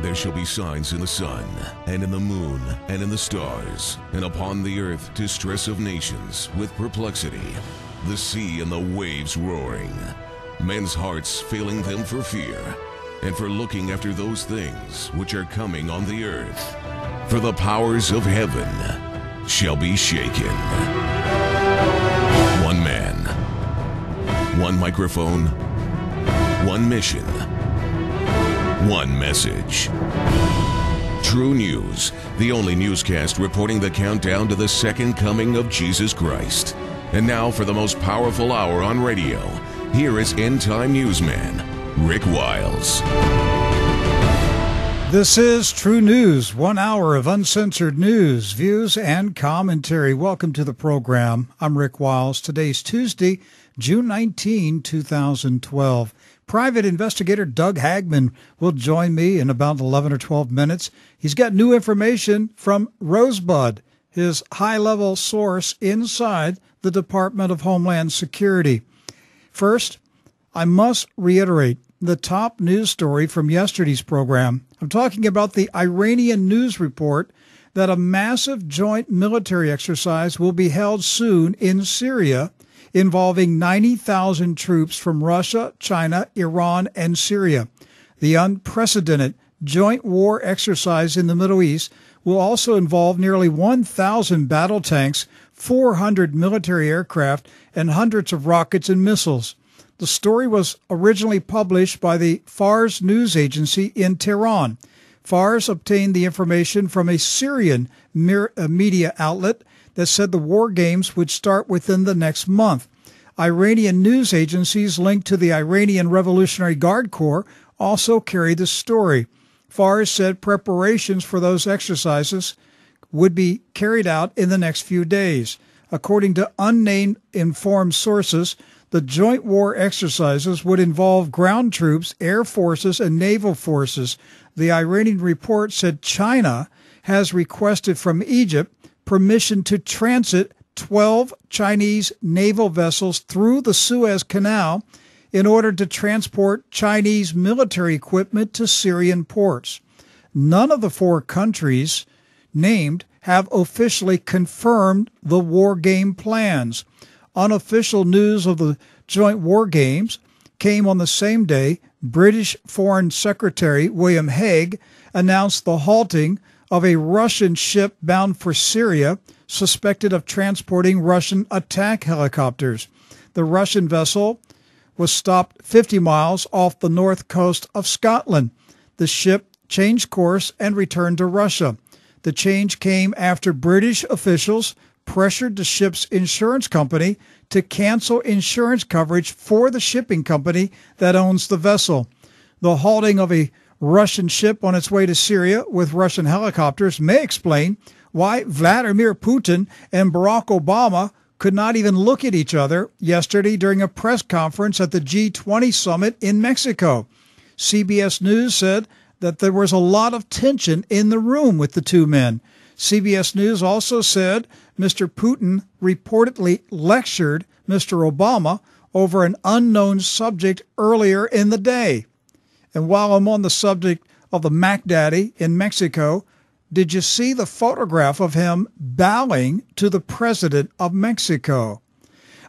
there shall be signs in the sun, and in the moon, and in the stars, and upon the earth distress of nations, with perplexity, the sea and the waves roaring, men's hearts failing them for fear, and for looking after those things which are coming on the earth. For the powers of heaven shall be shaken. One man, one microphone, one mission, one message. True News, the only newscast reporting the countdown to the second coming of Jesus Christ. And now for the most powerful hour on radio, here is End Time Newsman, Rick Wiles. This is True News, 1 hour of uncensored news, views, and commentary. Welcome to the program. I'm Rick Wiles. Today's Tuesday, June 19, 2012. Private Investigator Doug Hagmann will join me in about 11 or 12 minutes. He's got new information from Rosebud, his high-level source inside the Department of Homeland Security. First, I must reiterate the top news story from yesterday's program. I'm talking about the Iranian news report that a massive joint military exercise will be held soon in Syria, involving 90,000 troops from Russia, China, Iran, and Syria. The unprecedented joint war exercise in the Middle East will also involve nearly 1,000 battle tanks, 400 military aircraft, and hundreds of rockets and missiles. The story was originally published by the Fars news agency in Tehran. Fars obtained the information from a Syrian media outlet that said the war games would start within the next month. Iranian news agencies linked to the Iranian Revolutionary Guard Corps also carried the story. Fars said preparations for those exercises would be carried out in the next few days. According to unnamed informed sources, the joint war exercises would involve ground troops, air forces, and naval forces. The Iranian report said China has requested from Egypt permission to transit 12 Chinese naval vessels through the Suez Canal in order to transport Chinese military equipment to Syrian ports. None of the four countries named have officially confirmed the war game plans. Unofficial news of the joint war games came on the same day British Foreign Secretary William Hague announced the halting of a Russian ship bound for Syria suspected of transporting Russian attack helicopters. The Russian vessel was stopped 50 miles off the north coast of Scotland. The ship changed course and returned to Russia. The change came after British officials pressured the ship's insurance company to cancel insurance coverage for the shipping company that owns the vessel. The halting of a Russian ship on its way to Syria with Russian helicopters may explain why Vladimir Putin and Barack Obama could not even look at each other yesterday during a press conference at the G20 summit in Mexico. CBS News said that there was a lot of tension in the room with the two men. CBS News also said Mr. Putin reportedly lectured Mr. Obama over an unknown subject earlier in the day. And while I'm on the subject of the Mac Daddy in Mexico, did you see the photograph of him bowing to the president of Mexico?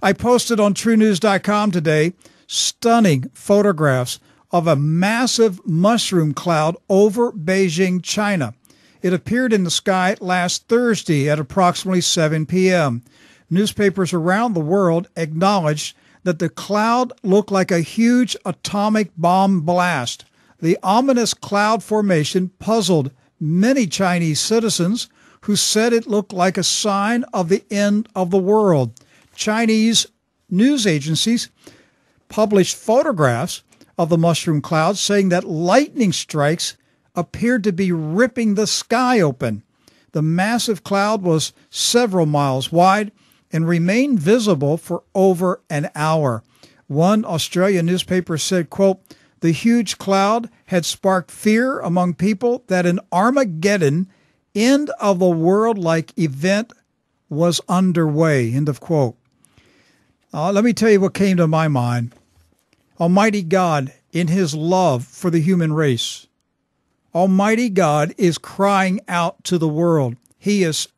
I posted on TrueNews.com today stunning photographs of a massive mushroom cloud over Beijing, China. It appeared in the sky last Thursday at approximately 7 p.m. Newspapers around the world acknowledged that the cloud looked like a huge atomic bomb blast. The ominous cloud formation puzzled many Chinese citizens who said it looked like a sign of the end of the world. Chinese news agencies published photographs of the mushroom cloud saying that lightning strikes appeared to be ripping the sky open. The massive cloud was several miles wide and remained visible for over an hour. One Australian newspaper said, quote, "The huge cloud had sparked fear among people that an Armageddon, end of the world-like event was underway," end of quote. Let me tell you what came to my mind. Almighty God, in his love for the human race, Almighty God is crying out to the world. He is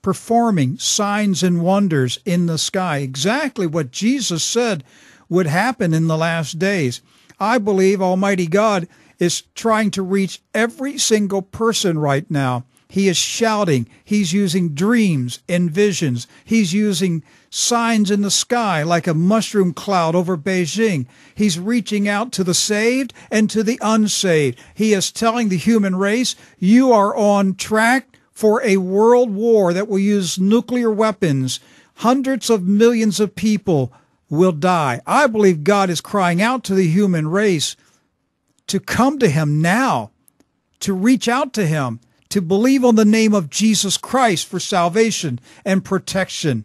performing signs and wonders in the sky, exactly what Jesus said would happen in the last days. I believe Almighty God is trying to reach every single person right now. He is shouting. He's using dreams and visions. He's using signs in the sky like a mushroom cloud over Beijing. He's reaching out to the saved and to the unsaved. He is telling the human race, you are on track for a world war that will use nuclear weapons. Hundreds of millions of people will die. I believe God is crying out to the human race to come to him now, to reach out to him, to believe on the name of Jesus Christ for salvation and protection.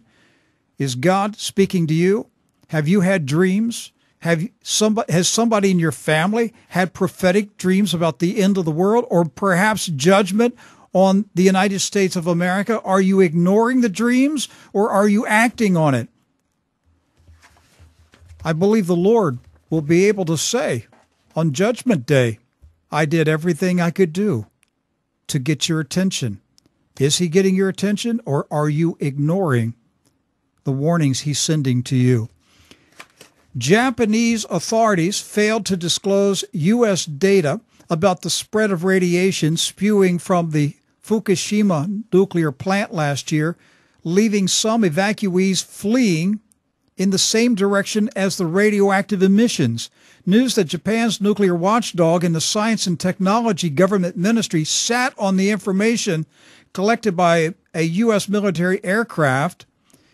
Is God speaking to you? Have you had dreams? Has somebody in your family had prophetic dreams about the end of the world, or perhaps judgment on the United States of America? Are you ignoring the dreams, or are you acting on it? I believe the Lord will be able to say on Judgment Day, I did everything I could do to get your attention. Is he getting your attention, or are you ignoring the warnings he's sending to you? Japanese authorities failed to disclose U.S. data about the spread of radiation spewing from the Fukushima nuclear plant last year, leaving some evacuees fleeing in the same direction as the radioactive emissions. News that Japan's nuclear watchdog and the Science and Technology Government Ministry sat on the information collected by a U.S. military aircraft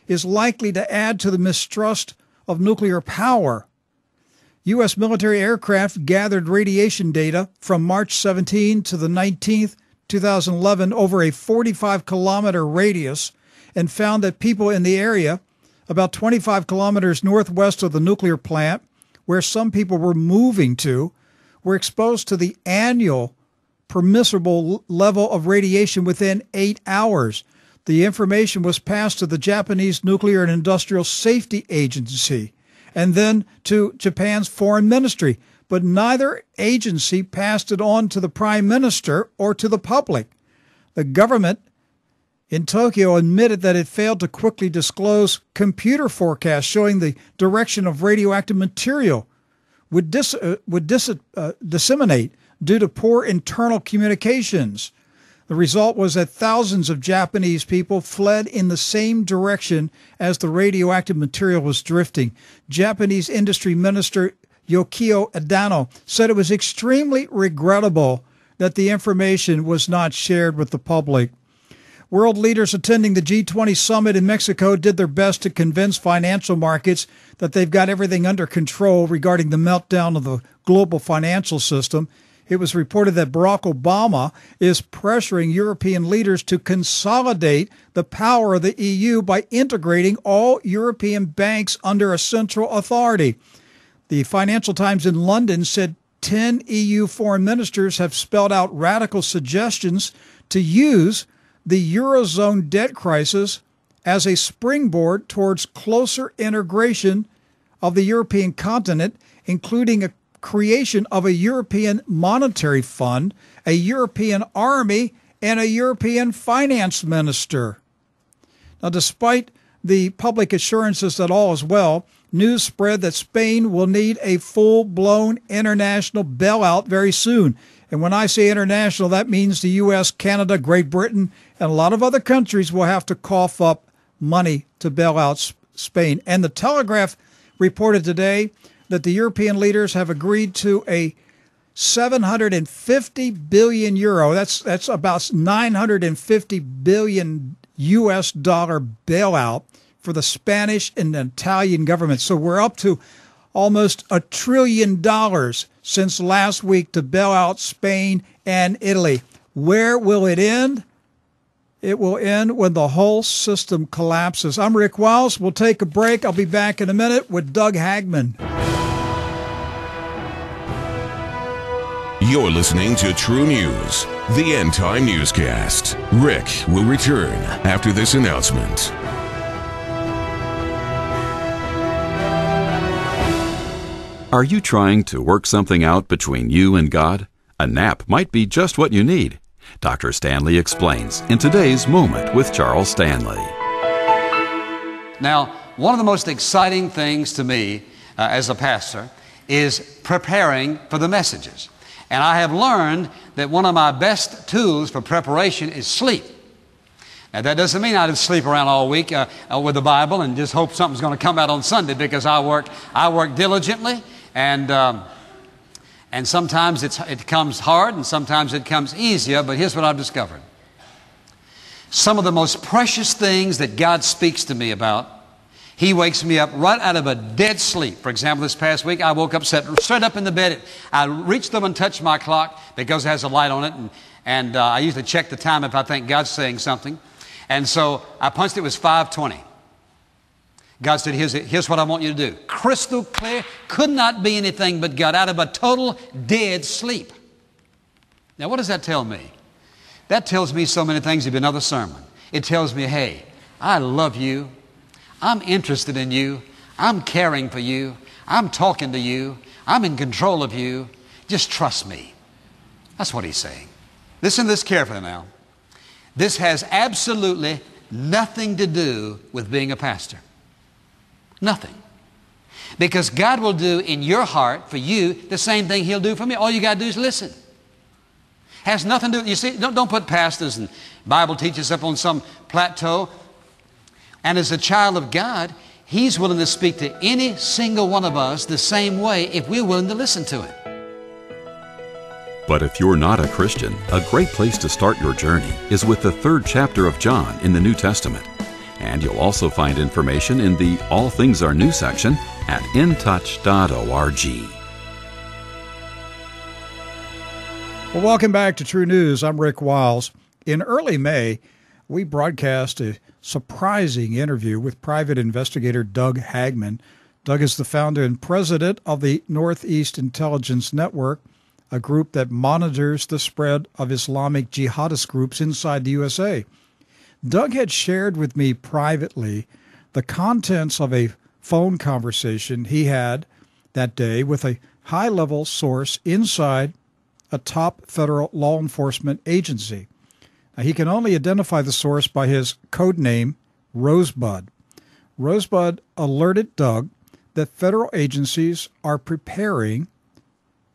is likely to add to the mistrust of nuclear power. U.S. military aircraft gathered radiation data from March 17 to the 19th, 2011, over a 45-kilometer radius, and found that people in the area about 25 kilometers northwest of the nuclear plant, where some people were moving to, were exposed to the annual permissible level of radiation within 8 hours. The information was passed to the Japanese Nuclear and Industrial Safety Agency and then to Japan's Foreign Ministry, but neither agency passed it on to the Prime Minister or to the public. The government in Tokyo admitted that it failed to quickly disclose computer forecasts showing the direction of radioactive material would disseminate due to poor internal communications. The result was that thousands of Japanese people fled in the same direction as the radioactive material was drifting. Japanese Industry Minister Yukio Edano said it was extremely regrettable that the information was not shared with the public. World leaders attending the G20 summit in Mexico did their best to convince financial markets that they've got everything under control regarding the meltdown of the global financial system. It was reported that Barack Obama is pressuring European leaders to consolidate the power of the EU by integrating all European banks under a central authority. The Financial Times in London said 10 EU foreign ministers have spelled out radical suggestions to use the Eurozone debt crisis as a springboard towards closer integration of the European continent, including a creation of a European monetary fund, a European army, and a European finance minister. Now, despite the public assurances that all is well, news spread that Spain will need a full-blown international bailout very soon. And when I say international, that means the U.S., Canada, Great Britain, and a lot of other countries will have to cough up money to bail out Spain. And the Telegraph reported today that the European leaders have agreed to a 750 billion euro, that's about 950 billion U.S. dollar bailout for the Spanish and Italian governments. So we're up to almost $1 trillion since last week to bail out Spain and Italy. Where will it end? It will end when the whole system collapses. I'm Rick Wiles. We'll take a break. I'll be back in a minute with Doug Hagmann. You're listening to True News, the End Time Newscast. Rick will return after this announcement. Are you trying to work something out between you and God? A nap might be just what you need. Dr. Stanley explains in today's Moment with Charles Stanley. Now, one of the most exciting things to me as a pastor is preparing for the messages. And I have learned that one of my best tools for preparation is sleep. Now, that doesn't mean I just sleep around all week with the Bible and just hope something's going to come out on Sunday, because I work diligently, and sometimes it comes hard and sometimes it comes easier. But here's what I've discovered. Some of the most precious things that God speaks to me about, He wakes me up right out of a dead sleep. For example, this past week, I woke up, sat straight up in the bed. I reached up and touched my clock because it has a light on it, and I usually check the time if I think God's saying something. And so I punched it was 5:20. God said, here's what I want you to do. Crystal clear, could not be anything but God, out of a total dead sleep. Now, what does that tell me? That tells me so many things. It'd be another sermon. It tells me, hey, I love you. I'm interested in you. I'm caring for you. I'm talking to you. I'm in control of you. Just trust me. That's what He's saying. Listen to this carefully now. This has absolutely nothing to do with being a pastor. Nothing. Because God will do in your heart for you the same thing He'll do for me. All you got to do is listen. Has nothing to do, you see, don't put pastors and Bible teachers up on some plateau. And as a child of God, He's willing to speak to any single one of us the same way if we're willing to listen to Him. But if you're not a Christian, a great place to start your journey is with the 3rd chapter of John in the New Testament. And you'll also find information in the All Things Are New section at intouch.org. Well, welcome back to True News. I'm Rick Wiles. In early May, we broadcast a surprising interview with private investigator Doug Hagmann. Doug is the founder and president of the Northeast Intelligence Network, a group that monitors the spread of Islamic jihadist groups inside the USA. Doug had shared with me privately the contents of a phone conversation he had that day with a high-level source inside a top federal law enforcement agency. Now, he can only identify the source by his code name, Rosebud. Rosebud alerted Doug that federal agencies are preparing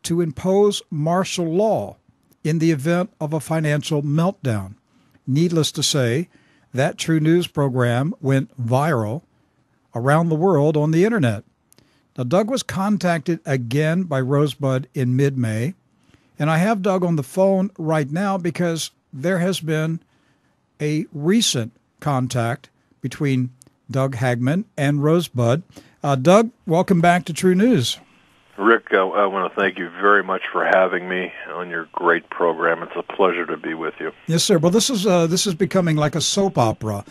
to impose martial law in the event of a financial meltdown. Needless to say, that True News program went viral around the world on the internet. Now, Doug was contacted again by Rosebud in mid-May, and I have Doug on the phone right now because there has been a recent contact between Doug Hagmann and Rosebud. Doug, welcome back to True News. Rick, I want to thank you very much for having me on your great program. It's a pleasure to be with you. Yes, sir. Well, this is becoming like a soap opera.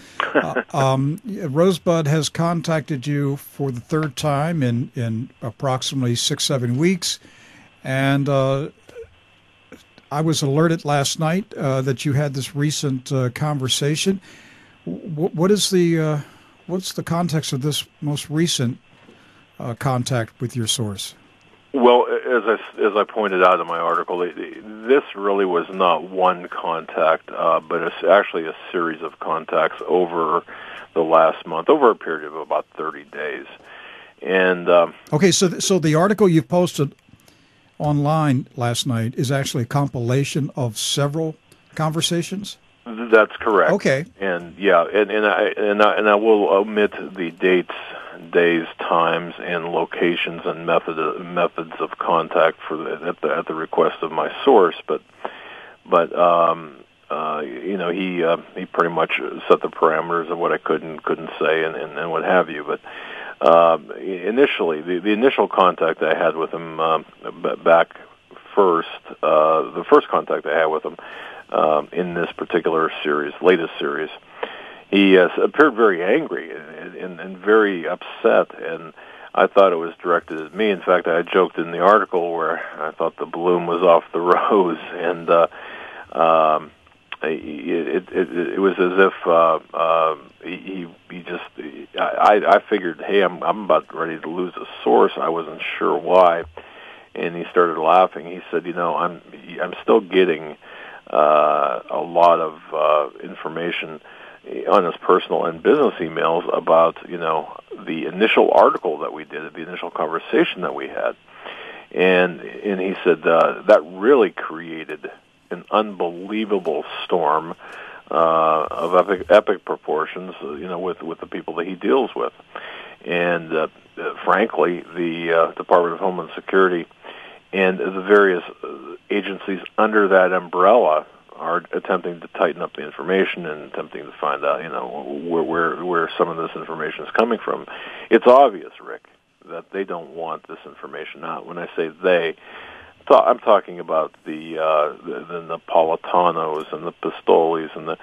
Rosebud has contacted you for the 3rd time in approximately 6-7 weeks, and I was alerted last night that you had this recent conversation. What's the context of this most recent contact with your source? Well, as I pointed out in my article, this really was not one contact, but it's actually a series of contacts over the last month, over a period of about 30 days. And okay, so the article you've posted online last night is actually a compilation of several conversations? That's correct. Okay. And yeah, and I will omit the dates, days, times, and locations and methods of contact at the request of my source. But he pretty much set the parameters of what I could and couldn't say and what have you. But initially, the initial contact I had with him back first, the first contact I had with him in this particular series, latest series, he appeared very angry and very upset, and I thought it was directed at me. In fact, I joked in the article where I thought the bloom was off the rose, and it was as if he just. I figured, hey, I'm about ready to lose a source. I wasn't sure why, and he started laughing. He said, I'm still getting a lot of information on his personal and business emails about, the initial article that we did, the initial conversation that we had. And he said that really created an unbelievable storm of epic proportions, with the people that he deals with. And frankly, the Department of Homeland Security and the various agencies under that umbrella are attempting to tighten up the information and attempting to find out, where some of this information is coming from. It's obvious, Rick, that they don't want this information out. When I say they, I'm talking about the Napolitanos and the Pistolis and the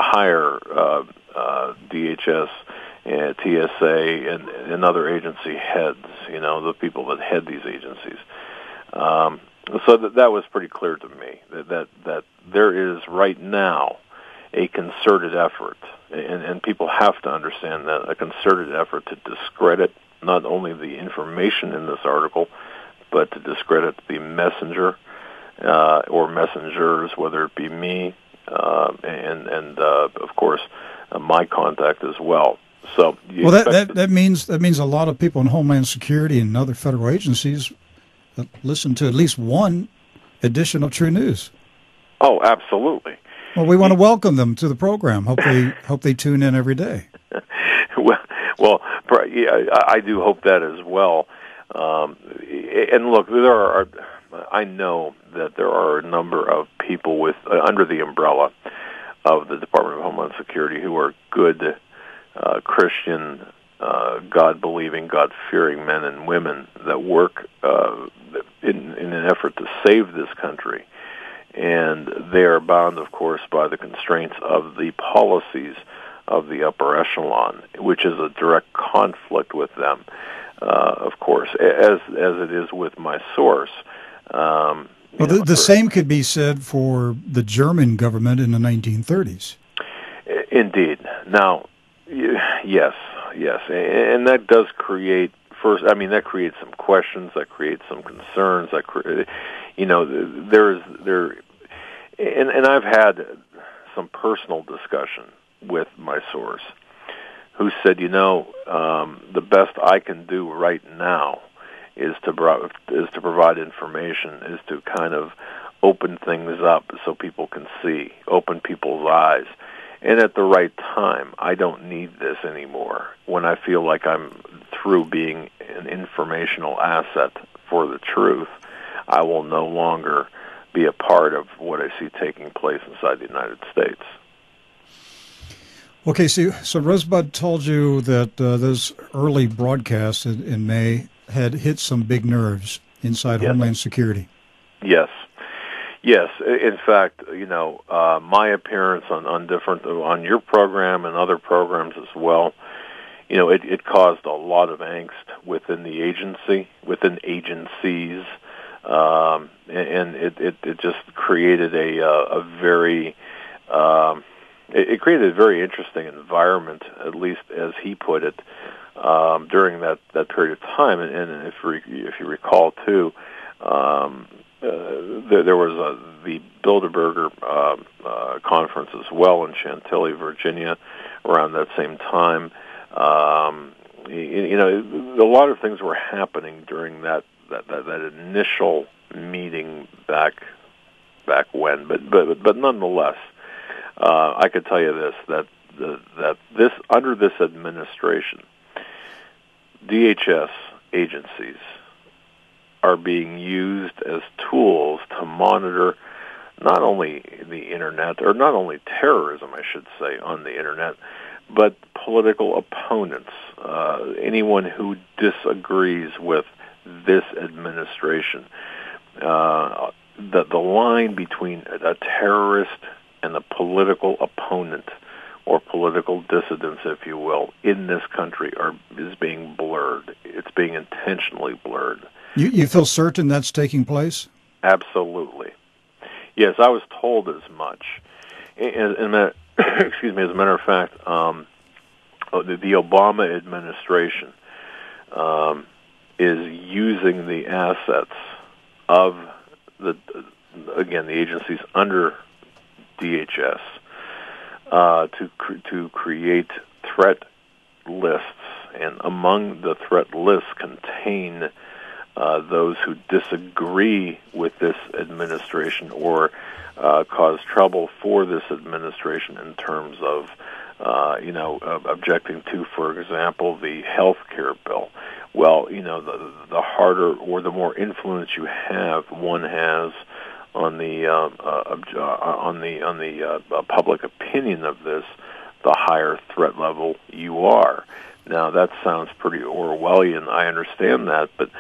higher DHS and TSA and other agency heads, the people that head these agencies. So that was pretty clear to me that there is right now a concerted effort, and people have to understand that, a concerted effort to discredit not only the information in this article, but to discredit the messenger or messengers, whether it be me and of course my contact as well. So that means a lot of people in Homeland Security and other federal agencies listen to at least one edition of True News. Oh, absolutely. Well, we want to welcome them to the program. Hope they tune in every day. well, I do hope that as well. And look, I know that there are a number of people under the umbrella of the Department of Homeland Security who are good Christian, God-believing, God-fearing men and women that work in an effort to save this country. And they are bound, of course, by the constraints of the policies of the upper echelon, which is a direct conflict with them, of course, as it is with my source. The same could be said for the German government in the 1930s. Indeed. Now, yes, and that does create that creates some questions, that creates some concerns, and I've had some personal discussion with my source, who said, the best I can do right now is to provide information, is to kind of open things up so people can see, open people's eyes. And at the right time, I don't need this anymore. When I feel like I'm through being an informational asset for the truth, I will no longer be a part of what I see taking place inside the United States. Okay, so Rosebud told you that those early broadcasts in May had hit some big nerves inside Homeland Security. Yes. In fact, my appearance on your program and other programs as well, it caused a lot of angst within the agency, within agencies, and it just created a very interesting environment, at least as he put it, during that period of time. And if you recall too, there was the Bilderberger conference as well in Chantilly, Virginia, around that same time. A lot of things were happening during that initial meeting back when, but nonetheless, I could tell you this, that this under this administration, DHS agencies are being used as tools to monitor not only the Internet, or not only terrorism, I should say, on the Internet, but political opponents, anyone who disagrees with this administration. The line between a terrorist and a political opponent, or political dissidents, if you will, in this country is being blurred. It's being intentionally blurred. You feel certain that's taking place? Absolutely. Yes, I was told as much. Excuse me. As a matter of fact, the Obama administration is using the assets of the agencies under DHS to create threat lists, and among the threat lists contain those who disagree with this administration or cause trouble for this administration in terms of objecting to, for example, the health care bill. Well, the harder or the more influence one has on the public opinion of this, the higher threat level you are. Now that sounds pretty Orwellian. I understand that, but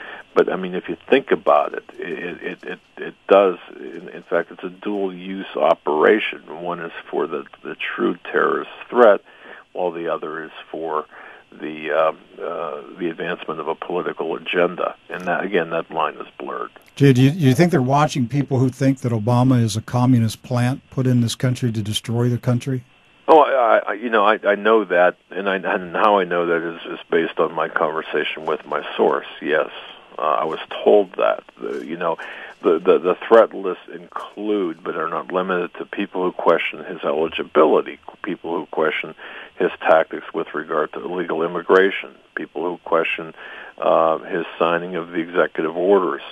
I mean, if you think about it, it does. In fact, it's a dual-use operation. One is for the true terrorist threat, while the other is for the advancement of a political agenda. And that line is blurred. Jay, do you think they're watching people who think that Obama is a communist plant put in this country to destroy the country? Oh, I know that, and how I know that is based on my conversation with my source. Yes, I was told that. The threat lists include, but are not limited to, people who question his eligibility, people who question his tactics with regard to illegal immigration, people who question his signing of the executive orders,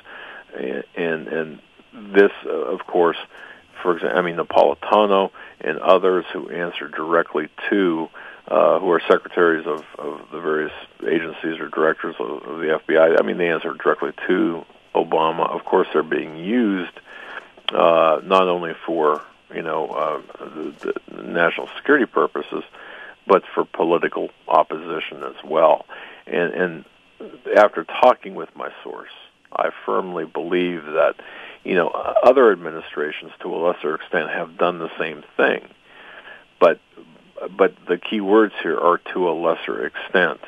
and this, of course, for example, Napolitano and others who answer directly to, who are secretaries of the various agencies or directors of the FBI. They answer directly to Obama. Of course, they're being used not only for the national security purposes, but for political opposition as well. And after talking with my source, I firmly believe that other administrations, to a lesser extent, have done the same thing. But the key words here are to a lesser extent.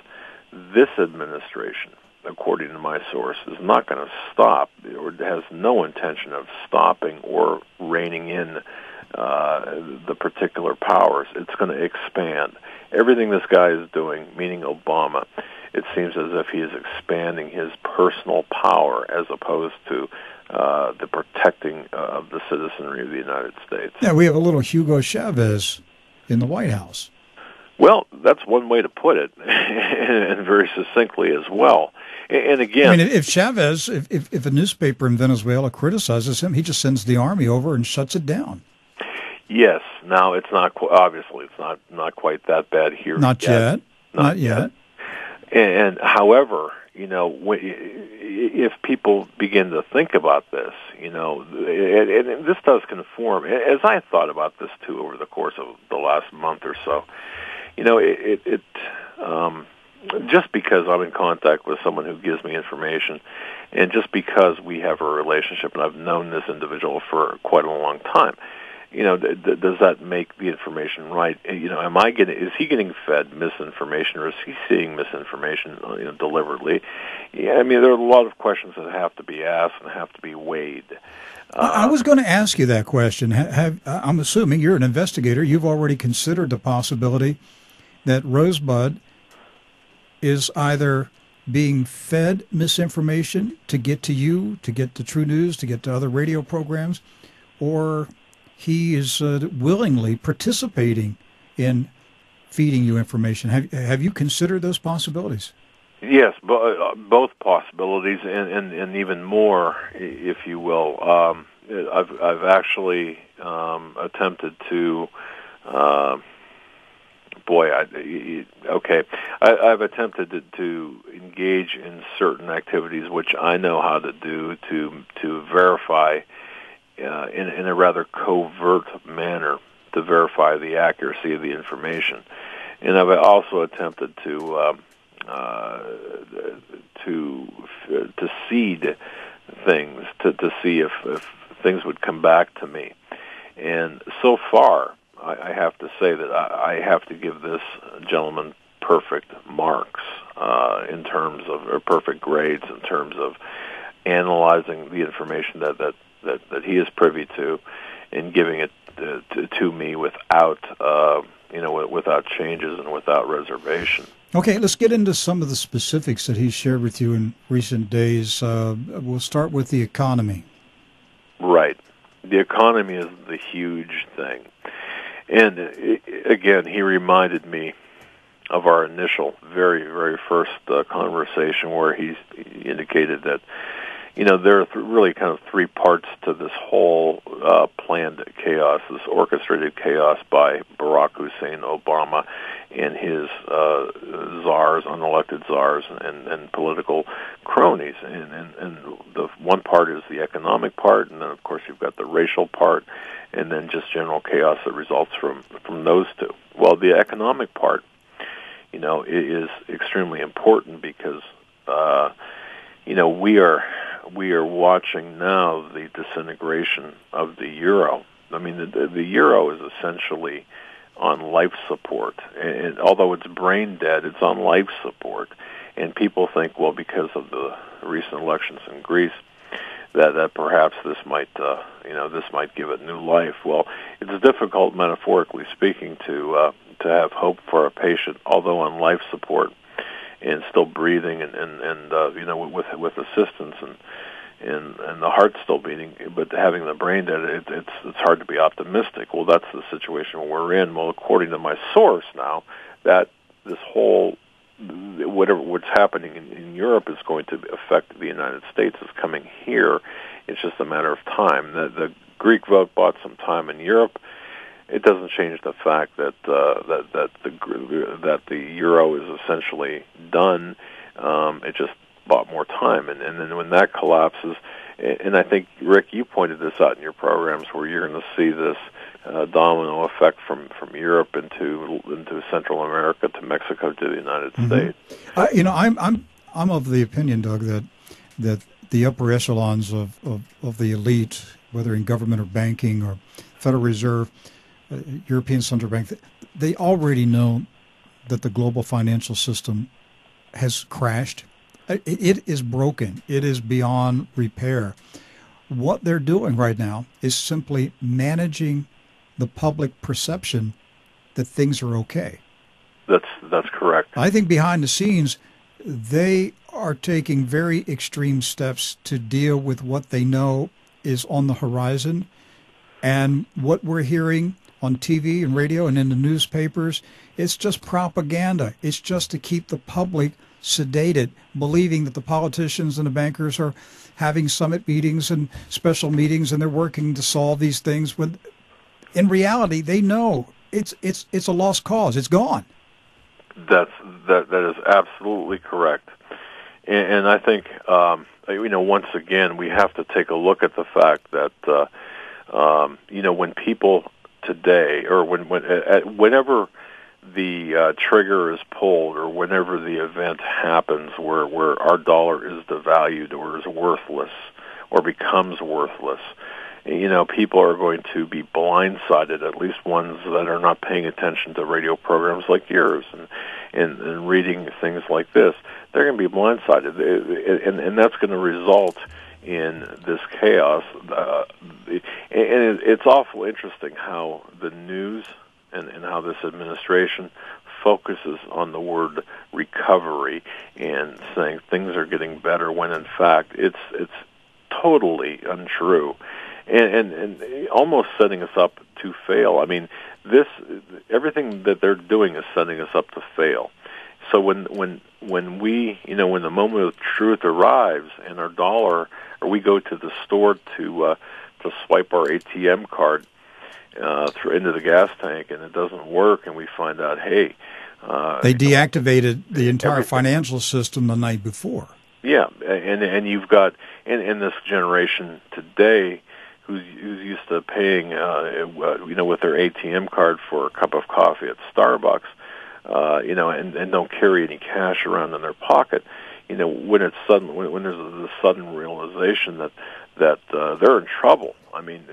This administration, according to my source, is not going to stop, or has no intention of stopping or reining in the particular powers. It's going to expand. Everything this guy is doing, meaning Obama, it seems as if he is expanding his personal power as opposed to the protecting of the citizenry of the United States. Yeah, we have a little Hugo Chavez in the White House. Well, that's one way to put it, and very succinctly as well. And again, if Chavez, if a newspaper in Venezuela criticizes him, he just sends the army over and shuts it down. Yes. Now, it's not obviously it's not quite that bad here. Not yet. Not yet. And however, if people begin to think about this, and this does conform, as I thought about this too over the course of the last month or so, just because I'm in contact with someone who gives me information, and just because we have a relationship and I've known this individual for quite a long time, does that make the information right? Is he getting fed misinformation, or is he seeing misinformation deliberately? Yeah, there are a lot of questions that have to be asked and have to be weighed. I was going to ask you that question. I'm assuming you're an investigator. You've already considered the possibility that Rosebud is either being fed misinformation to get to you, to get to True News, to get to other radio programs, or he is willingly participating in feeding you information. Have you considered those possibilities? Yes, both possibilities, and even more, if you will. I've actually attempted to. I've attempted to engage in certain activities which I know how to do to verify in a rather covert manner, to verify the accuracy of the information. And I've also attempted to seed things to see if things would come back to me. And so far, I have to say that I have to give this gentleman perfect marks in terms of, or perfect grades in terms of analyzing the information that he is privy to and giving it to me without without changes and without reservation. Okay, let's get into some of the specifics that he shared with you in recent days. We'll start with the economy. Right. The economy is the huge thing. And again, he reminded me of our initial, very, very first conversation where he indicated that, there are really kind of three parts to this whole planned chaos, this orchestrated chaos by Barack Hussein Obama and his czars, unelected czars, and political cronies. And the one part is the economic part, and then, of course, you've got the racial part, and then just general chaos that results from those two. Well, the economic part, is extremely important because, we are watching now the disintegration of the euro. I mean, the euro is essentially on life support, and although it's brain dead, it's on life support. And people think, well, because of the recent elections in Greece, that perhaps this might give it new life. Well, it's difficult, metaphorically speaking, to have hope for a patient, although on life support and still breathing and with assistance and the heart's still beating, but having the brain dead, it's hard to be optimistic. Well, that's the situation we're in. Well, according to my source now, that this whole what's happening in Europe is going to affect the United States is coming here. It's just a matter of time. The Greek vote bought some time in Europe. It doesn't change the fact that the euro is essentially done. It just bought more time, and then when that collapses, and I think, Rick, you pointed this out in your programs, where you're going to see this domino effect from Europe into Central America to Mexico to the United States. I'm of the opinion, Doug, that the upper echelons of the elite, whether in government or banking or Federal Reserve, European Central Bank, they already know that the global financial system has crashed. It is broken. It is beyond repair. What they're doing right now is simply managing the public perception that things are okay. That's correct. I think behind the scenes, they are taking very extreme steps to deal with what they know is on the horizon. And what we're hearing on TV and radio and in the newspapers, it's just propaganda. It's just to keep the public sedated, believing that the politicians and the bankers are having summit meetings and special meetings and they're working to solve these things, when in reality they know it's a lost cause. It's gone. That is absolutely correct. And I think once again we have to take a look at the fact that when people today, or whenever the trigger is pulled, or whenever the event happens where our dollar is devalued or is worthless or becomes worthless, people are going to be blindsided, at least ones that are not paying attention to radio programs like yours and reading things like this. They're going to be blindsided, and that's going to result in this chaos. And it's awful interesting how the news and how this administration focuses on the word recovery and saying things are getting better, when in fact it's totally untrue, and almost setting us up to fail. I mean, everything that they're doing is setting us up to fail. So when the moment of truth arrives and our dollar, or we go to the store to swipe our ATM card into the gas tank and it doesn't work, and we find out, hey, they deactivated the entire financial system the night before. Yeah, and you've got in this generation today who's used to paying with their ATM card for a cup of coffee at Starbucks, and don't carry any cash around in their pocket. When it's sudden, when there's a sudden realization that they're in trouble. I mean,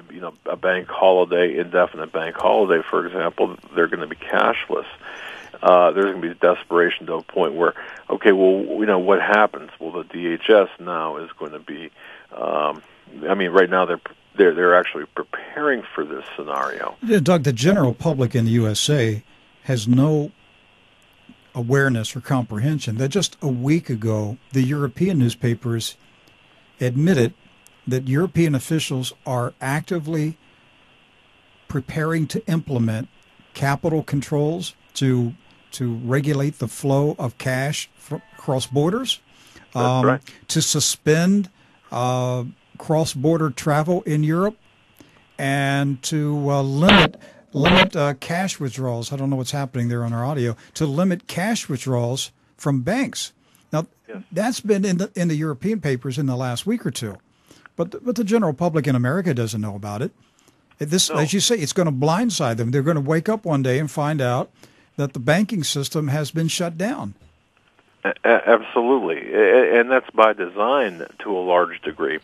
a bank holiday, indefinite bank holiday, for example, they're going to be cashless. There's going to be desperation to a point where, okay, well, what happens? Well, the DHS now is going to be. Right now they're actually preparing for this scenario. Yeah, Doug, the general public in the USA has no awareness or comprehension that just a week ago, the European newspapers admitted that European officials are actively preparing to implement capital controls to regulate the flow of cash across borders, Right. to suspend cross-border travel in Europe, and to limit cash withdrawals. I don't know what's happening there on our audio. To limit cash withdrawals from banks. Now, that's been in the European papers in the last week or two, but the general public in America doesn't know about it. This, as you say, it's going to blindside them. They're going to wake up one day and find out that the banking system has been shut down. Absolutely, and that's by design to a large degree.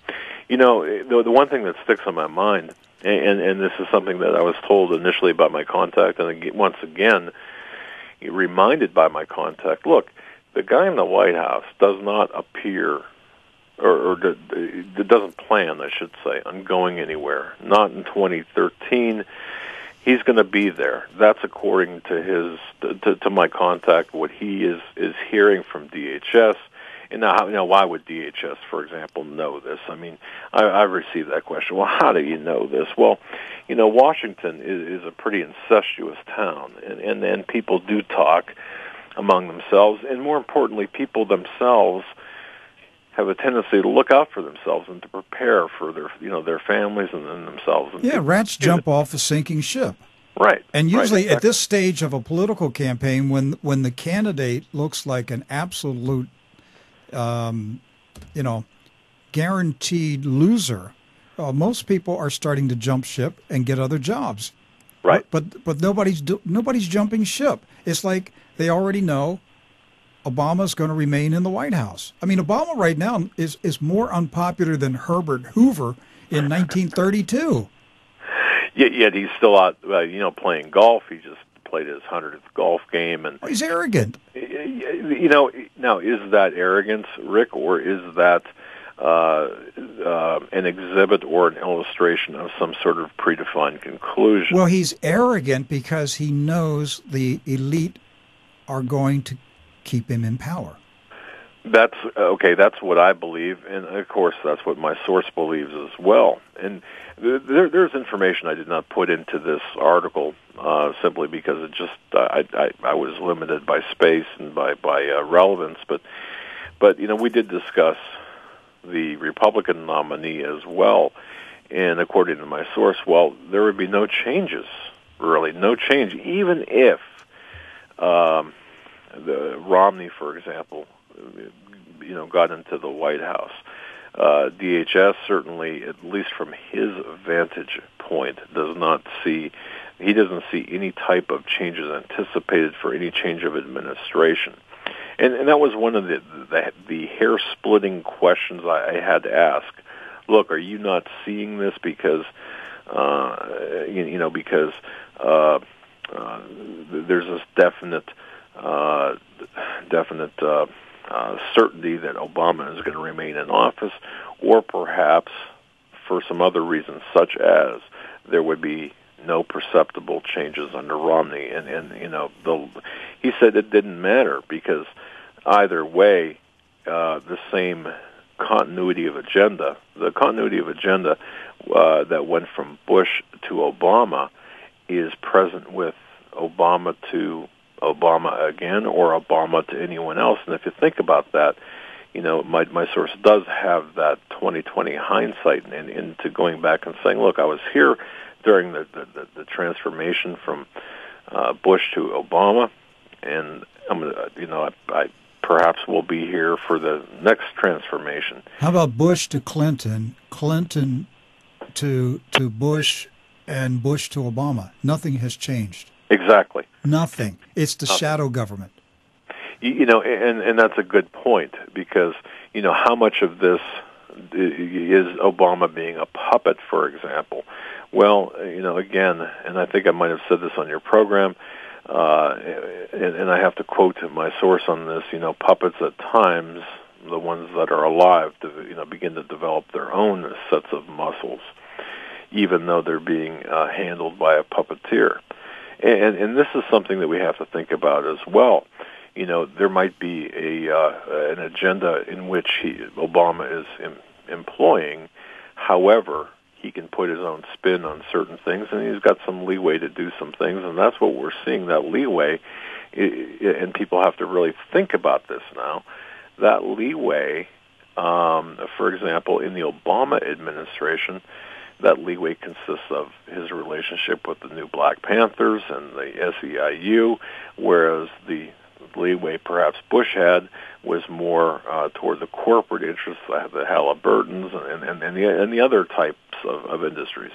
You know, the one thing that sticks on my mind, and this is something that I was told initially by my contact, and once again reminded by my contact, look, the guy in the White House does not appear, or doesn't plan, I should say, on going anywhere. Not in 2013. He's going to be there. That's according to to my contact, what he is hearing from DHS. And now, why would DHS, for example, know this? I mean, I've received that question. Well, how do you know this? Well, Washington is a pretty incestuous town, and people do talk among themselves, and more importantly, people themselves have a tendency to look out for themselves and to prepare for their families and then themselves. And rats jump off a sinking ship. Right. And usually right, at this stage of a political campaign, when the candidate looks like an absolute, guaranteed loser, most people are starting to jump ship and get other jobs. Right. But nobody's jumping ship. It's like they already know Obama's going to remain in the White House. I mean, Obama right now is more unpopular than Herbert Hoover in 1932. Yet he's still out, playing golf. He just played his 100th golf game, and he's arrogant. Now is that arrogance, Rick, or is that an exhibit or an illustration of some sort of predefined conclusion? Well, he's arrogant because he knows the elite are going to keep him in power. That's okay. That's what I believe, and of course, that's what my source believes as well. And there's information I did not put into this article simply because it just I was limited by space and by relevance. But we did discuss the Republican nominee as well, and according to my source, well, there would be no changes, really, no change, even if the Romney, for example, got into the White House. DHS certainly, at least from his vantage point, doesn't see any type of changes anticipated for any change of administration. And that was one of the hair-splitting questions I had to ask. Look, are you not seeing this because there's this definite certainty that Obama is going to remain in office, or perhaps for some other reasons, such as there would be no perceptible changes under Romney, and he said it didn't matter because either way, the same continuity of agenda, that went from Bush to Obama, is present with Obama to Obama again, or Obama to anyone else. And if you think about that, my source does have that 20/20 hindsight into going back and saying, look, I was here during the transformation from Bush to Obama, and I'm gonna, I perhaps will be here for the next transformation. How about Bush to Clinton, Clinton to Bush, and Bush to Obama? Nothing has changed. Exactly. Nothing. It's the shadow government. And that's a good point, because, how much of this is Obama being a puppet, for example? Well, again, and I think I might have said this on your program, and I have to quote my source on this, puppets at times, the ones that are alive, begin to develop their own sets of muscles, even though they're being handled by a puppeteer. And this is something that we have to think about as well. there might be an agenda in which Obama is employing. However, he can put his own spin on certain things, and he's got some leeway to do some things, and that's what we're seeing, that leeway. And people have to really think about this now. That leeway, for example, in the Obama administration, that leeway consists of his relationship with the new Black Panthers and the SEIU, whereas the leeway perhaps Bush had was more toward the corporate interests, the Halliburtons and the other types of industries.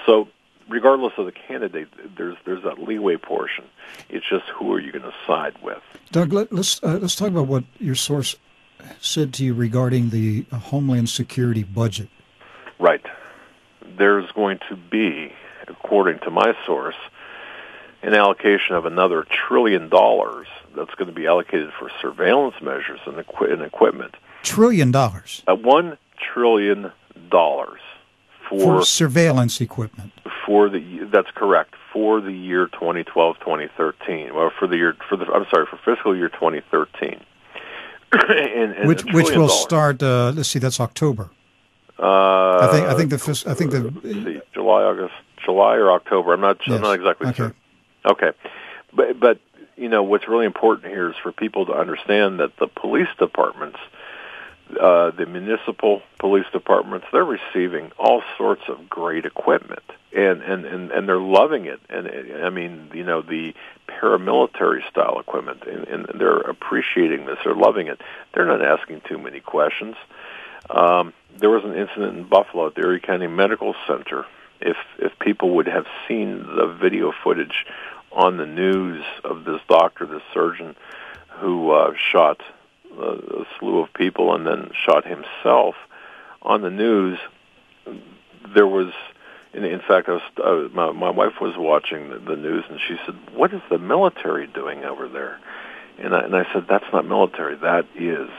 So regardless of the candidate, there's that leeway portion. It's just who are you going to side with. Doug, let's talk about what your source said to you regarding the Homeland Security budget. Right. There's going to be, according to my source, an allocation of another $1 trillion that's going to be allocated for surveillance measures and equipment. $1 trillion? $1 trillion for surveillance equipment. That's correct, for the year 2012-2013. Well, for fiscal year 2013. Which will start. Let's see, that's October. I think July or October. I'm not exactly sure. Okay, but what's really important here is for people to understand that the police departments, the municipal police departments, they're receiving all sorts of great equipment, and they're loving it. And I mean, the paramilitary style equipment, and they're appreciating this. They're loving it. They're not asking too many questions. There was an incident in Buffalo at the Erie County Medical Center. If people would have seen the video footage on the news of this doctor, this surgeon, who shot a slew of people and then shot himself on the news, there was, in fact, my wife was watching the news, and she said, "What is the military doing over there?" And I said, "That's not military. That is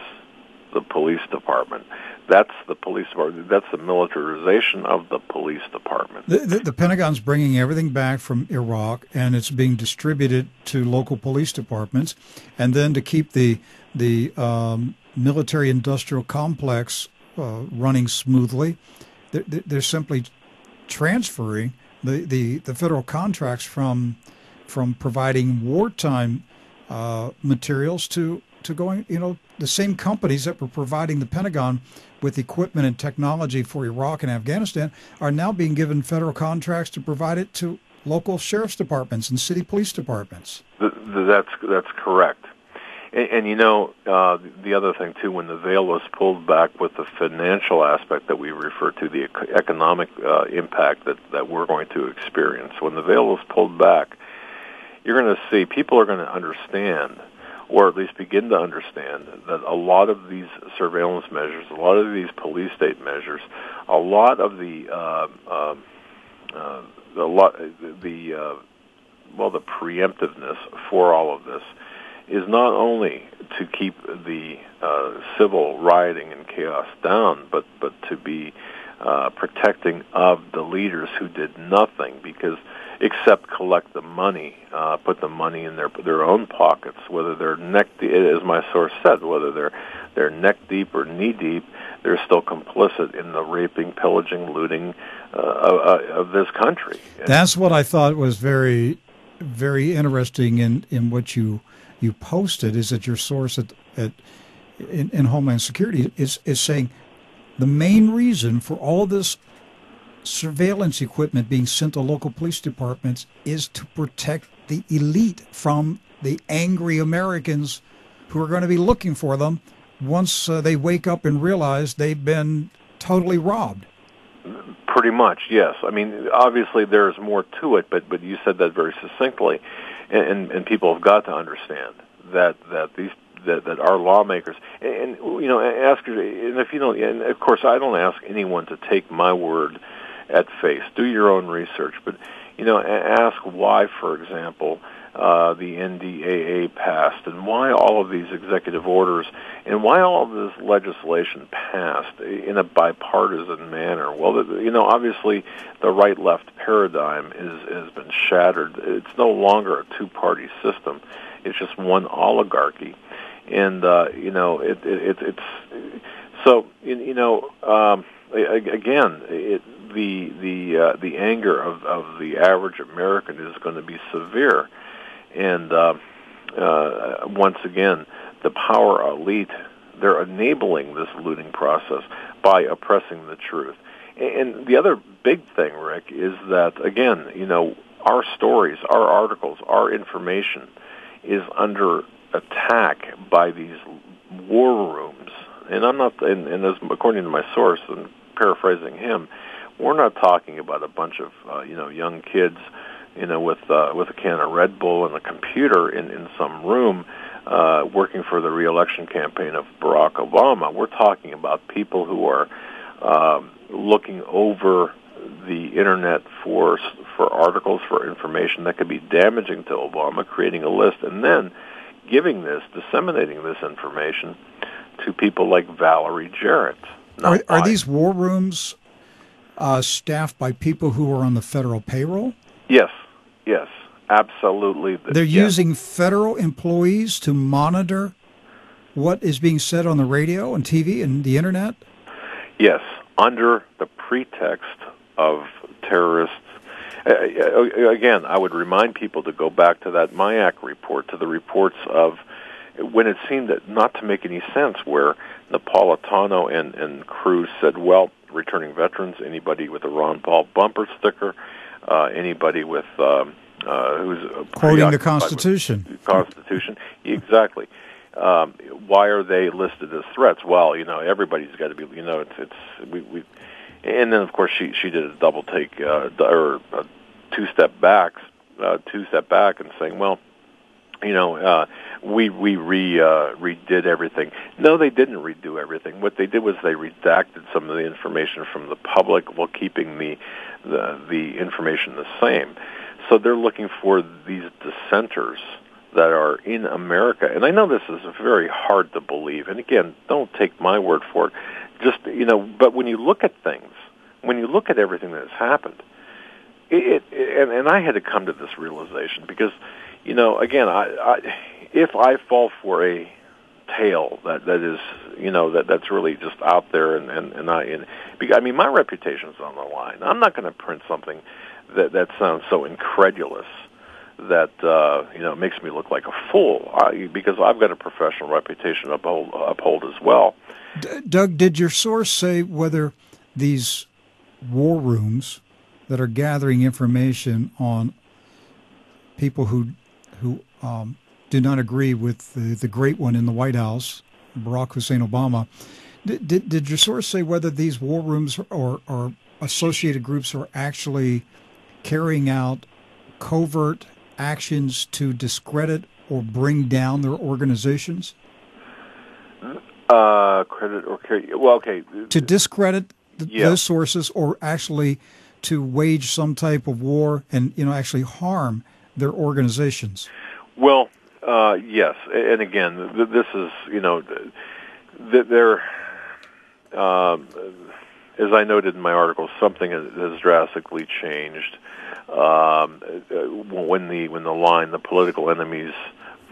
the police department. That's the police department. That's the militarization of the police department." The Pentagon's bringing everything back from Iraq, and it's being distributed to local police departments, and then to keep the military-industrial complex running smoothly, they're simply transferring the federal contracts from providing wartime materials to going, the same companies that were providing the Pentagon with equipment and technology for Iraq and Afghanistan are now being given federal contracts to provide it to local sheriff's departments and city police departments. That's correct. And the other thing too, when the veil was pulled back with the financial aspect that we refer to, the economic impact that we're going to experience, when the veil was pulled back, you're going to see people are going to understand, or at least begin to understand, that a lot of these surveillance measures, a lot of these police state measures, a lot of the preemptiveness for all of this is not only to keep the civil rioting and chaos down, but to be protecting of the leaders who did nothing except collect the money, put the money in their own pockets, whether they're neck deep, as my source said, whether they're neck deep or knee deep, they're still complicit in the raping, pillaging, looting of this country. That's what I thought was very, very interesting in what you posted, is that your source in Homeland Security is saying the main reason for all this surveillance equipment being sent to local police departments is to protect the elite from the angry Americans who are going to be looking for them once they wake up and realize they've been totally robbed. Pretty much, yes. I mean, obviously there's more to it, but you said that very succinctly, and people have got to understand that our lawmakers and ask, and if you don't, and of course I don't ask anyone to take my word at face. Do your own research, but ask why, for example, the NDAA passed, and why all of these executive orders, and why all of this legislation passed in a bipartisan manner. Well, obviously the right-left paradigm has been shattered. It's no longer a two-party system. It's just one oligarchy. And, it's so, again, the anger of the average American is going to be severe. And once again, the power elite, they're enabling this looting process by oppressing the truth. And the other big thing, Rick, is that, again, our stories, our articles, our information is under attack by these war rooms. And I'm not, and as according to my source, and paraphrasing him, we're not talking about a bunch of young kids, with a can of Red Bull and a computer in some room working for the re-election campaign of Barack Obama. We're talking about people who are looking over the internet for articles, for information that could be damaging to Obama, creating a list, and then disseminating this information to people like Valerie Jarrett. Are these war rooms staffed by people who are on the federal payroll? Yes, absolutely. They're using federal employees to monitor what is being said on the radio and TV and the internet? Yes, under the pretext of terrorists. Again, I would remind people to go back to that MIAC report, to the reports of when it seemed not to make any sense, where Napolitano and Cruz said, well, returning veterans, anybody with a Ron Paul bumper sticker, anybody with who's quoting the Constitution. Constitution, exactly. Why are they listed as threats? Well, everybody's got to be. We. And then, of course, she did a double take or a two-step back and saying, well, we redid everything. No, they didn't redo everything. What they did was they redacted some of the information from the public while keeping the information the same. So they're looking for these dissenters that are in America. And I know this is very hard to believe. And again, don't take my word for it. Just, but when you look at things, when you look at everything that has happened, and I had to come to this realization because, again, if I fall for a tale that is, that's really just out there, I mean, my reputation's on the line. I'm not going to print something that sounds so incredulous that makes me look like a fool, because I've got a professional reputation to uphold as well. Doug, did your source say whether these war rooms that are gathering information on people who do not agree with the great one in the White House, Barack Hussein Obama, did your source say whether these war rooms or associated groups are actually carrying out covert actions to discredit or bring down their organizations? Credit or carry? Well, okay. To discredit those sources, or actually to wage some type of war and actually harm their organizations. Well, yes, and again, this is there. As I noted in my article, something has drastically changed when the political enemies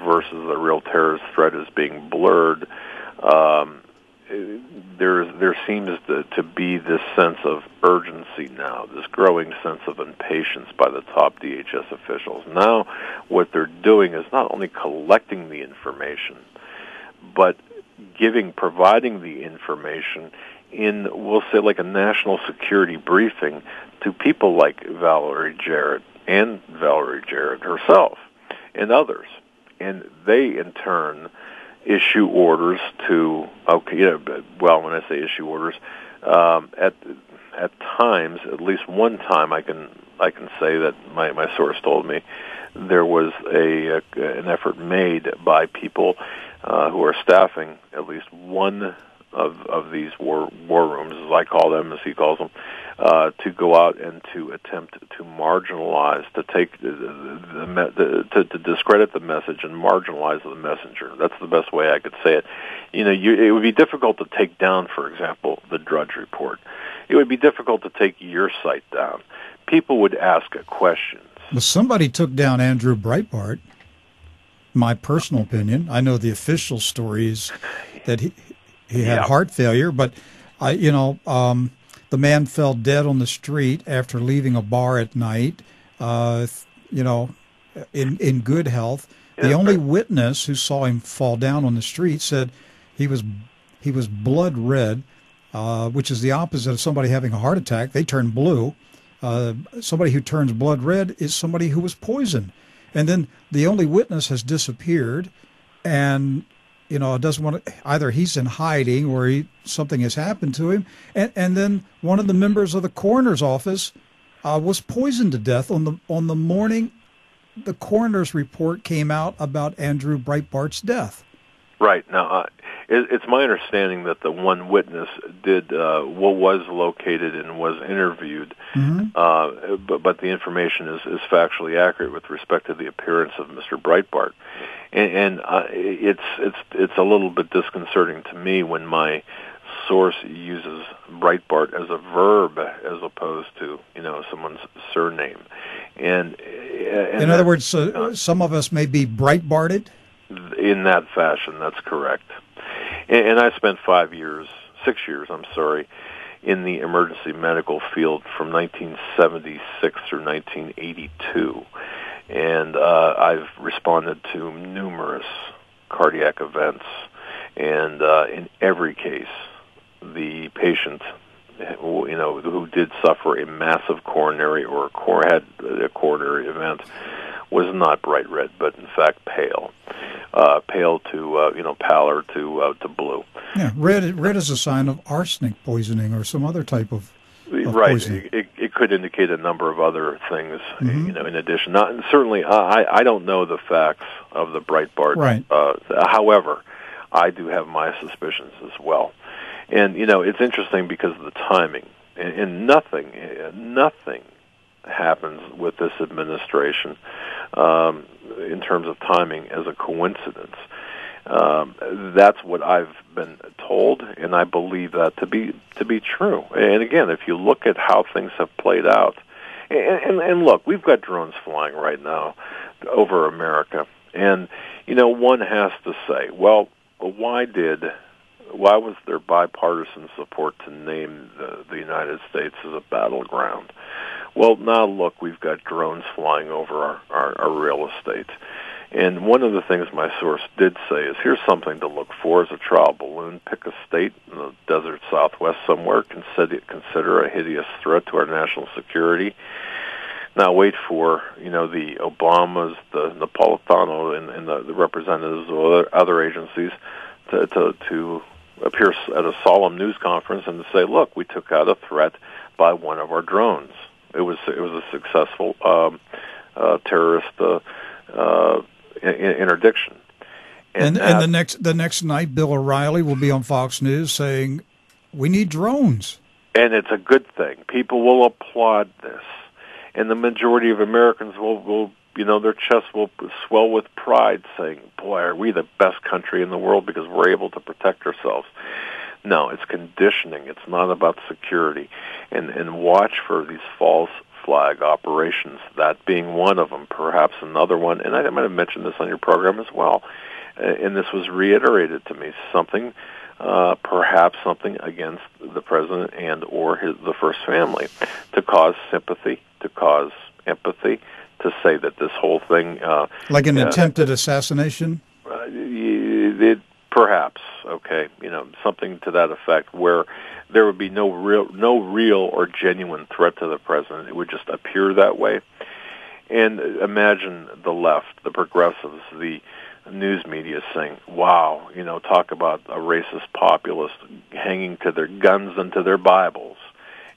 versus the real terrorist threat is being blurred. There seems to be this sense of urgency now, this growing sense of impatience by the top DHS officials. Now what they're doing is not only collecting the information, but providing the information in, we'll say, like a national security briefing to people like Valerie Jarrett and Valerie Jarrett herself and others. And they, in turn, issue orders to, when I say issue orders, at times, at least one time I can say that my source told me there was an effort made by people who are staffing at least one of these war rooms, as I call them, as he calls them, to go out and to attempt to marginalize, to take to discredit the message and marginalize the messenger. That's the best way I could say it. It would be difficult to take down, for example, the Drudge Report. It would be difficult to take your site down. People would ask questions. Well, somebody took down Andrew Breitbart. My personal opinion. I know the official story is that he had heart failure, but the man fell dead on the street after leaving a bar at night. In good health. The only witness who saw him fall down on the street said he was blood red, which is the opposite of somebody having a heart attack. They turn blue. Somebody who turns blood red is somebody who was poisoned. And then the only witness has disappeared, and doesn't want to, either he's in hiding or something has happened to him. And then one of the members of the coroner's office was poisoned to death on the morning the coroner's report came out about Andrew Breitbart's death. Right. Now, it's my understanding that the one witness was located and was interviewed, but the information is factually accurate with respect to the appearance of Mr. Breitbart, and it's a little bit disconcerting to me when my source uses Breitbart as a verb as opposed to someone's surname, and in other words, some of us may be Breitbarted. In that fashion, that's correct. And I spent 6 years, in the emergency medical field from 1976 through 1982. And I've responded to numerous cardiac events. And in every case, the patient, who did suffer a massive coronary or had a coronary event was not bright red, but in fact pale. Pale to pallor to blue. Yeah, red is a sign of arsenic poisoning or some other type of right. Poisoning. It could indicate a number of other things. In addition, certainly I don't know the facts of the Breitbart. Right. However, I do have my suspicions as well. And it's interesting because of the timing, and nothing happens with this administration in terms of timing as a coincidence. That's what I've been told, and I believe that to be true. And again, if you look at how things have played out, and look, we've got drones flying right now over America, and one has to say, well, why was there bipartisan support to name the United States as a battleground? Well, now look, we've got drones flying over our real estate. And one of the things my source did say is, here's something to look for as a trial balloon. Pick a state in the desert Southwest somewhere, consider a hideous threat to our national security. Now wait for, the Obamas, the Napolitano, and the representatives of other agencies to appear at a solemn news conference and to say, look, we took out a threat by one of our drones. It was a successful terrorist interdiction. And the next night, Bill O'Reilly will be on Fox News saying, we need drones. And it's a good thing. People will applaud this. And the majority of Americans will their chests will swell with pride, saying, boy, are we the best country in the world because we're able to protect ourselves. No, it's conditioning. It's not about security. And watch for these false flag operations, that being one of them, perhaps another one. And I might have mentioned this on your program as well. And this was reiterated to me, perhaps something against the president and or the first family, to cause sympathy, to cause empathy, to say that this whole thing... like an attempted assassination? Perhaps, okay, something to that effect, where there would be no real or genuine threat to the president. It would just appear that way. And imagine the left, the progressives, the news media saying, wow, talk about a racist populist hanging to their guns and to their Bibles.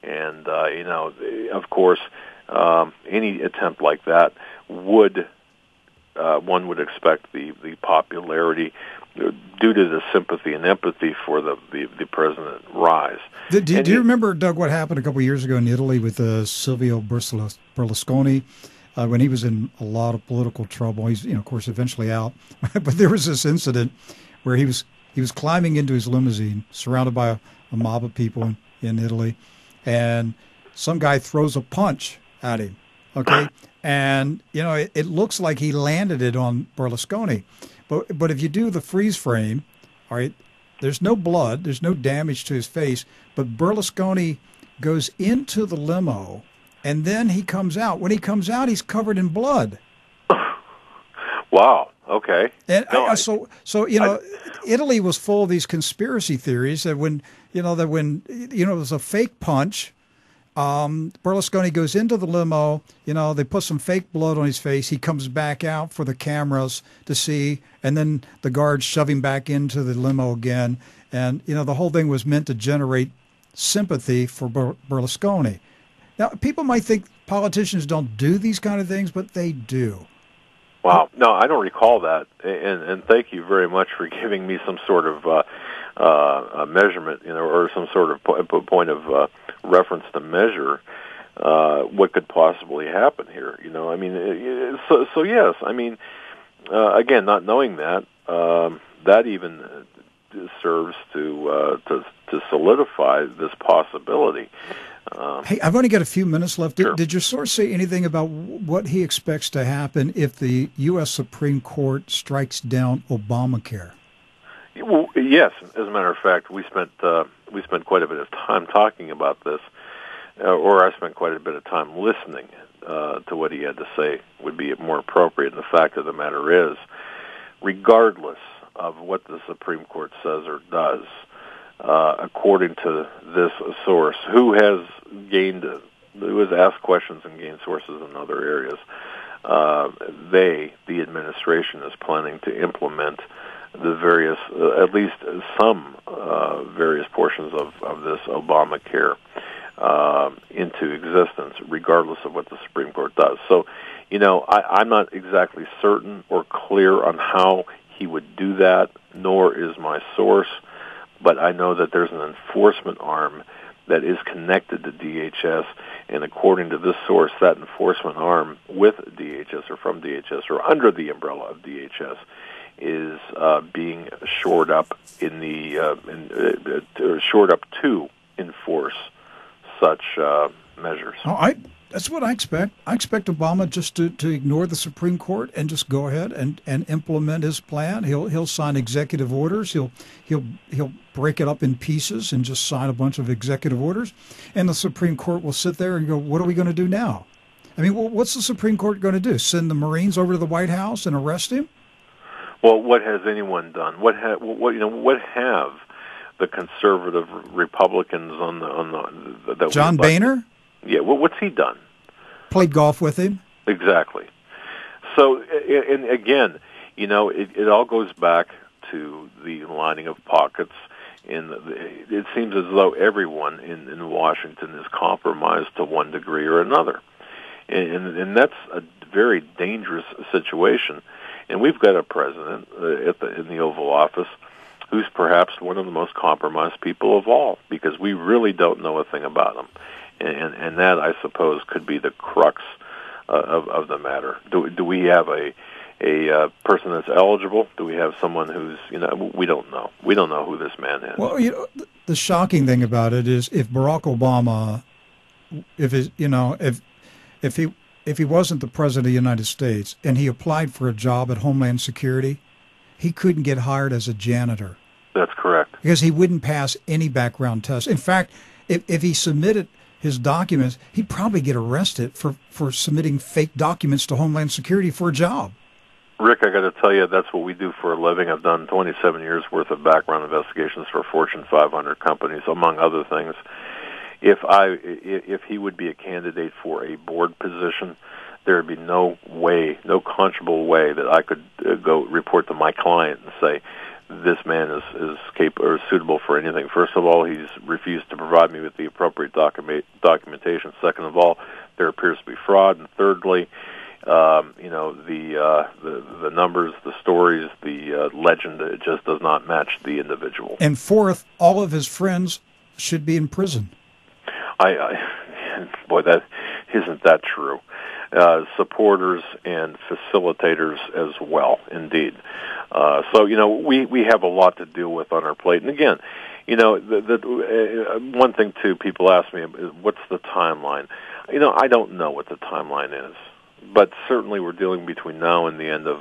And, of course, any attempt like that one would expect the popularity due to the sympathy and empathy for the president rise. Do you remember, Doug, what happened a couple of years ago in Italy with Silvio Berlusconi when he was in a lot of political trouble? He's, of course, eventually out. But there was this incident where he was climbing into his limousine, surrounded by a mob of people in Italy, and some guy throws a punch at him. Okay, and it looks like he landed it on Berlusconi. But if you do the freeze frame, all right, there's no blood, there's no damage to his face, but Berlusconi goes into the limo, and then he comes out. When he comes out, he's covered in blood. Wow. Okay. And Italy was full of these conspiracy theories that when it was a fake punch. Berlusconi goes into the limo, they put some fake blood on his face. He comes back out for the cameras to see, and then the guards shove him back into the limo again. And, the whole thing was meant to generate sympathy for Berlusconi. Now, people might think politicians don't do these kind of things, but they do. Wow. No, I don't recall that. And thank you very much for giving me some sort of a measurement, or some sort of point of reference to measure what could possibly happen here. So yes. Again, not knowing that, that even serves to solidify this possibility. Hey, I've only got a few minutes left. Sure. Did your source say anything about what he expects to happen if the U.S. Supreme Court strikes down Obamacare? Well, yes. As a matter of fact, we spent quite a bit of time talking about this, or I spent quite a bit of time listening to what he had to say would be more appropriate. And the fact of the matter is, regardless of what the Supreme Court says or does, according to this source, who has asked questions and gained sources in other areas, the administration is planning to implement the various, at least some various portions of this Obamacare into existence, regardless of what the Supreme Court does. So, I'm not exactly certain or clear on how he would do that, nor is my source, but I know that there's an enforcement arm that is connected to DHS, and according to this source, that enforcement arm with DHS or from DHS or under the umbrella of DHS is being shored up shored up to enforce such measures. That's what I expect. I expect Obama just to ignore the Supreme Court and just go ahead and implement his plan. He'll sign executive orders. He'll break it up in pieces and just sign a bunch of executive orders. And the Supreme Court will sit there and go, "What are we going to do now?" I mean, what's the Supreme Court going to do? Send the Marines over to the White House and arrest him? Well, what has anyone done? What have the conservative Republicans on the John Boehner? Yeah, what's he done? Played golf with him. Exactly. So, and again, it all goes back to the lining of pockets. And it seems as though everyone in Washington is compromised to one degree or another. And that's a very dangerous situation. And we've got a president in the Oval Office who's perhaps one of the most compromised people of all, because we really don't know a thing about him. And that, I suppose, could be the crux of the matter. Do we have a person that's eligible? Do we have someone who's, we don't know. We don't know who this man is. Well, the shocking thing about it is if Barack Obama, if he wasn't the president of the United States and he applied for a job at Homeland Security, he couldn't get hired as a janitor. That's correct. Because he wouldn't pass any background test. In fact, if he submitted his documents, he'd probably get arrested for submitting fake documents to Homeland Security for a job. Rick, I got to tell you, that's what we do for a living. I've done 27 years worth of background investigations for Fortune 500 companies, among other things. If he would be a candidate for a board position, there would be no conscionable way that I could go report to my client and say, this man is capable or suitable for anything. First of all, he's refused to provide me with the appropriate documentation. Second of all, there appears to be fraud. And thirdly, The numbers, the stories, the legend, it just does not match the individual. And fourth, all of his friends should be in prison. Boy, that isn't that true. Supporters and facilitators as well, indeed. So we have a lot to deal with on our plate. And again, the one thing too, people ask me, what's the timeline? I don't know what the timeline is, but certainly we're dealing between now and the end of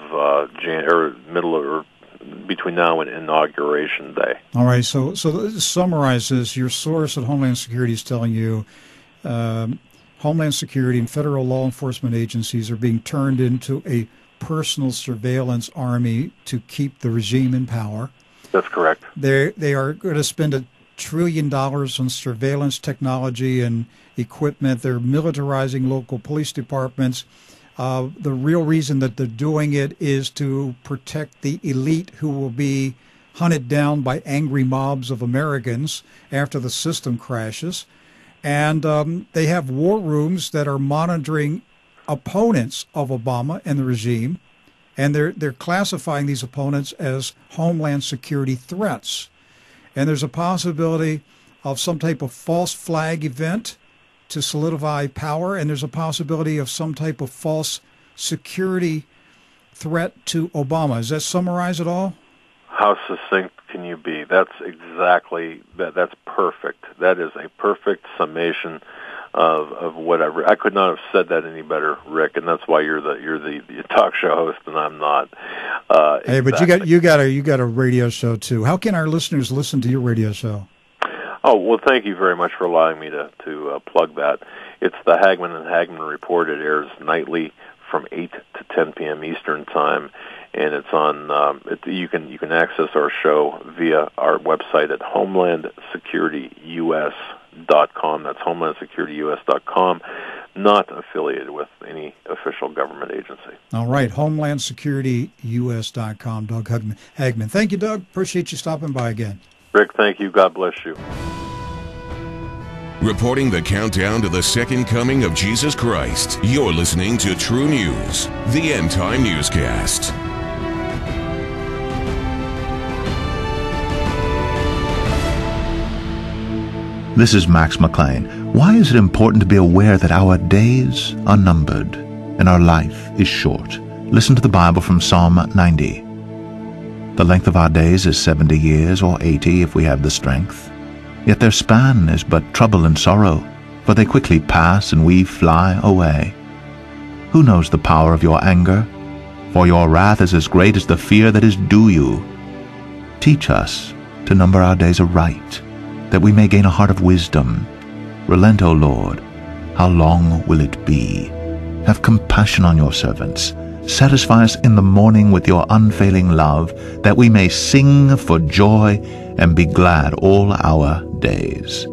between now and Inauguration Day. All right. So this summarizes your source at Homeland Security is telling you. Homeland Security and federal law enforcement agencies are being turned into a personal surveillance army to keep the regime in power. That's correct. They are going to spend $1 trillion on surveillance technology and equipment. They're militarizing local police departments. The real reason that they're doing it is to protect the elite who will be hunted down by angry mobs of Americans after the system crashes. And they have war rooms that are monitoring opponents of Obama and the regime, and they're classifying these opponents as Homeland Security threats. And there's a possibility of some type of false flag event to solidify power, and there's a possibility of some type of false security threat to Obama. Does that summarize it all? How succinct can you be? That's exactly that. That's perfect. That is a perfect summation of whatever. I could not have said that any better, Rick, and that's why you're the talk show host and I'm not. Hey, but you got a radio show too. How can our listeners listen to your radio show? Oh, well, thank you very much for allowing me to plug that. It's the Hagmann and Hagmann Report. It airs nightly from 8 to 10 p.m. Eastern Time, and it's on. You can access our show via our website at HomelandSecurityUS.com. That's HomelandSecurityUS.com. Not affiliated with any official government agency. All right, HomelandSecurityUS.com. Doug Hagmann. Thank you, Doug. Appreciate you stopping by again. Rick, thank you. God bless you. Reporting the countdown to the second coming of Jesus Christ, you're listening to True News, the End Time Newscast. This is Max McLean. Why is it important to be aware that our days are numbered and our life is short? Listen to the Bible from Psalm 90. The length of our days is 70 years, or 80 if we have the strength. Yet their span is but trouble and sorrow, for they quickly pass and we fly away. Who knows the power of your anger? For your wrath is as great as the fear that is due you. Teach us to number our days aright, that we may gain a heart of wisdom. Relent, O Lord, how long will it be? Have compassion on your servants. Satisfy us in the morning with your unfailing love, that we may sing for joy and be glad all our days.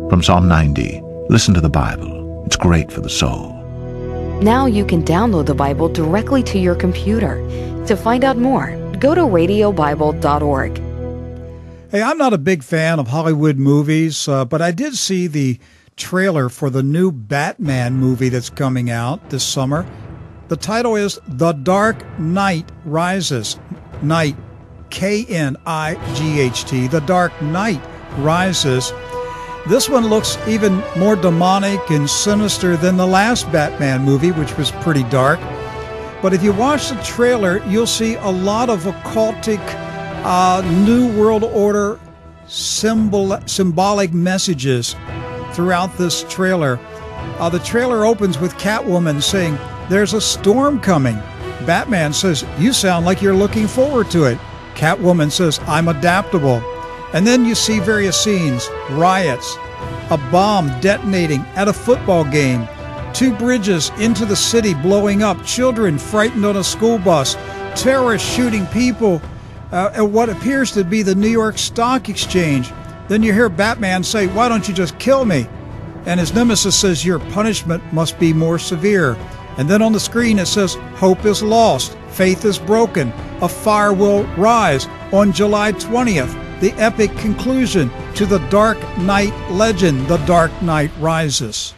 From Psalm 90, listen to the Bible. It's great for the soul. Now you can download the Bible directly to your computer. To find out more, go to radiobible.org. Hey, I'm not a big fan of Hollywood movies, but I did see the trailer for the new Batman movie that's coming out this summer. The title is The Dark Knight Rises. Knight, K-N-I-G-H-T. The Dark Knight Rises. This one looks even more demonic and sinister than the last Batman movie, which was pretty dark. But if you watch the trailer, you'll see a lot of occultic New World Order symbolic messages throughout this trailer. The trailer opens with Catwoman saying, "There's a storm coming." Batman says, "You sound like you're looking forward to it." Catwoman says, "I'm adaptable." And then you see various scenes, riots, a bomb detonating at a football game, 2 bridges into the city blowing up, children frightened on a school bus, terrorists shooting people at what appears to be the New York Stock Exchange. Then you hear Batman say, "Why don't you just kill me?" And his nemesis says, "Your punishment must be more severe." And then on the screen it says, "Hope is lost, faith is broken, a fire will rise." On July 20th, the epic conclusion to the Dark Knight legend, The Dark Knight Rises.